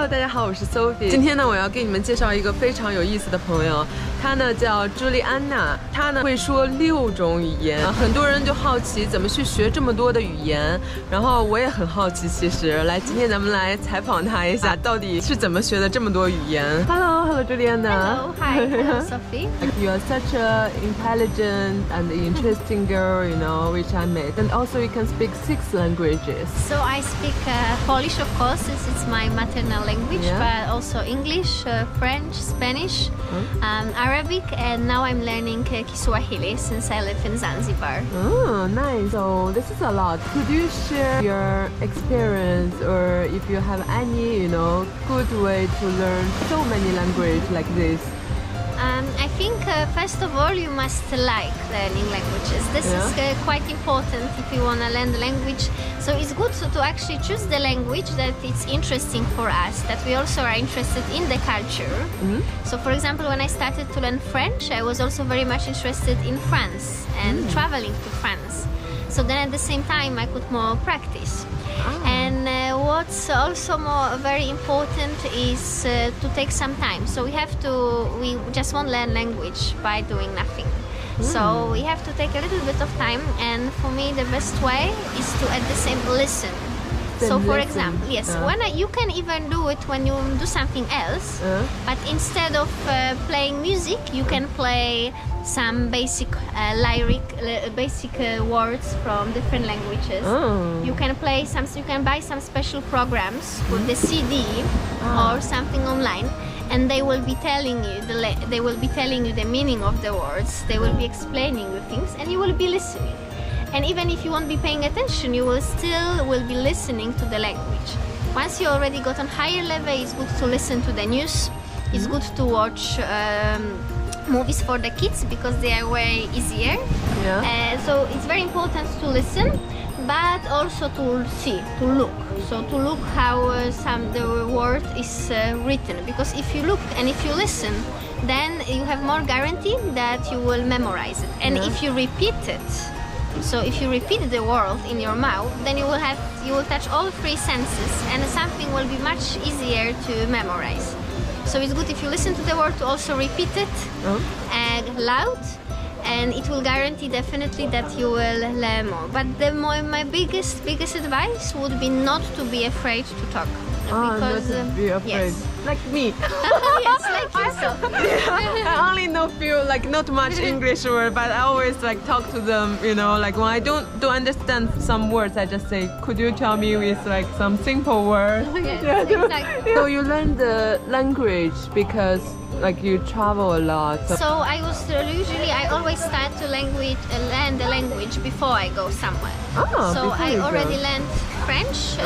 Hello， 大家好，我是 Sophie。今天呢，我要给你们介绍一个非常有意思的朋友，她呢叫朱莉安娜，她呢会说6种语言。很多人就好奇怎么去学这么多的语言，然后我也很好奇。其实，今天咱们来采访她一下，到底是怎么学的这么多语言。Hello， Juliana。Hello, hi, Sophie. You are such an intelligent and interesting girl, you know, which I met. And also you can speak 6 languages. So I speak Polish, of course, since it's my maternal language, but also English, French, Spanish, Arabic, and now I'm learning Kiswahili since I live in Zanzibar. Oh, nice. So this is a lot. Could you share your experience, or if you have any, you know, good way to learn so many languages like this? I think first of all you must like learning languages. This is quite important if you want to learn the language. So it's good to actually choose the language that it's interesting for us, that we also are interested in the culture. So for example, when I started to learn French, I was also very much interested in France and traveling to France. So then at the same time I could more practice. And what's also very important is to take some time. So we just won't learn language by doing nothing. So we have to take a little bit of time, and for me the best way is to at the same listen. So for example, you can even do it when you do something else, but instead of playing music, you can play some basic words from different languages. You can buy some special programs with the CD or something online, and they will be telling you the meaning of the words. They will be explaining you things, and you will be listening. And even if you won't be paying attention, you will still be listening to the language. Once you already got on higher level, it's good to listen to the news. It's good to watch movies for the kids because they are way easier. So it's very important to listen, but also to see, to look. So to look how the word is written, because if you look and if you listen, then you have more guarantee that you will memorize it. And if you repeat it, so if you repeat the word in your mouth, then you will touch all 3 senses, and something will be much easier to memorize. So it's good if you listen to the word to also repeat it loud, and it will guarantee definitely that you will learn more. But my biggest advice would be not to be afraid to talk. Because, not to be afraid. Like me. Yes, like yourself. I only know few, not much English word, but I always talk to them, you know, when I don't understand some words, I just say, could you tell me with some simple words? Yes, exactly. So you learn the language because you travel a lot. So I always start to learn the language before I go somewhere. So I already learned French,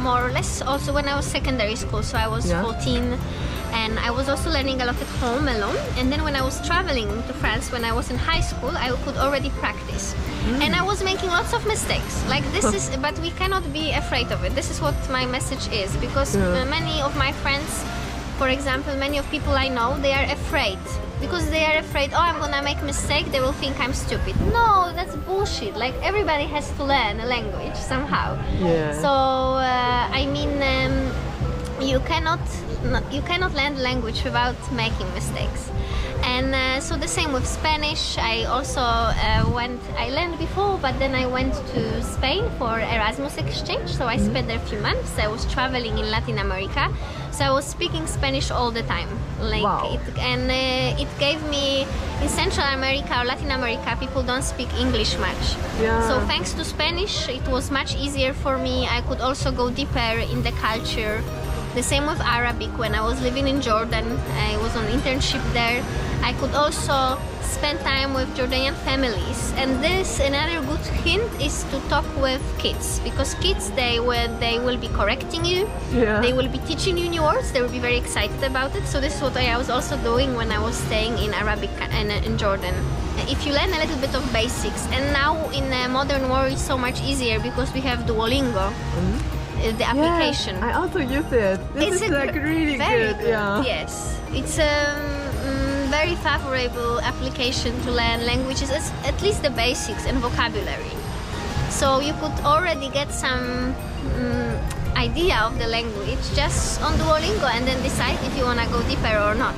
more or less, also when I was secondary school, so I was 14, and I was also learning a lot at home alone. And then when I was traveling to France, when I was in high school, I could already practice. And I was making lots of mistakes. But we cannot be afraid of it. This is what my message is, because many of my friends, for example, many of people I know, they are afraid. Because they are afraid, I'm gonna make a mistake, they will think I'm stupid. No, that's bullshit. Everybody has to learn a language somehow. So, you cannot learn the language without making mistakes. And so the same with Spanish. I also I learned before, but then I went to Spain for Erasmus exchange. So I spent there a few months. I was traveling in Latin America. So I was speaking Spanish all the time. It gave me, in Central America or Latin America, people don't speak English much. So thanks to Spanish, it was much easier for me. I could also go deeper in the culture. The same with Arabic. When I was living in Jordan, I was on internship there. I could also spend time with Jordanian families. And another good hint is to talk with kids, because kids, they will be correcting you. They will be teaching you new words. They will be very excited about it. So this is what I was also doing when I was staying in Arabic and in Jordan. If you learn a little bit of basics, and now in the modern world it's so much easier because we have Duolingo. The application. I also use it. This is really good. Yes, it's a very favorable application to learn languages, at least the basics and vocabulary. So you could already get some idea of the language just on Duolingo and then decide if you want to go deeper or not.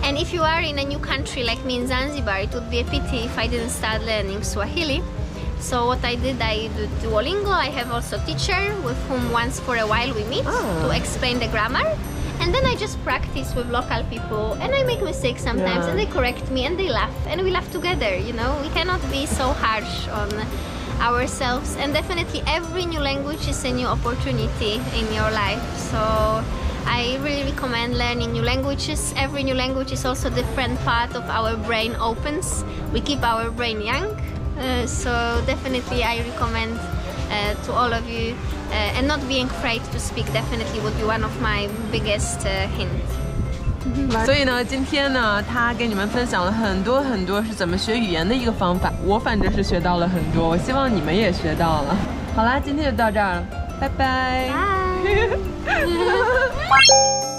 And if you are in a new country like me in Zanzibar, it would be a pity if I didn't start learning Swahili. So what I did, I do Duolingo. I have also a teacher with whom once for a while we meet to explain the grammar. And then I just practice with local people, and I make mistakes sometimes, and they correct me, and they laugh, and we laugh together, you know? We cannot be so harsh on ourselves, and definitely every new language is a new opportunity in your life. So I really recommend learning new languages. Every new language is also a different part of our brain opens. We keep our brain young, so definitely I recommend to all of you, and not being afraid to speak definitely would be one of my biggest hints. 所以呢，今天呢，他给你们分享了很多是怎么学语言的一个方法。我反正是学到了很多，我希望你们也学到了。好啦，今天就到这儿了，拜拜。Bye.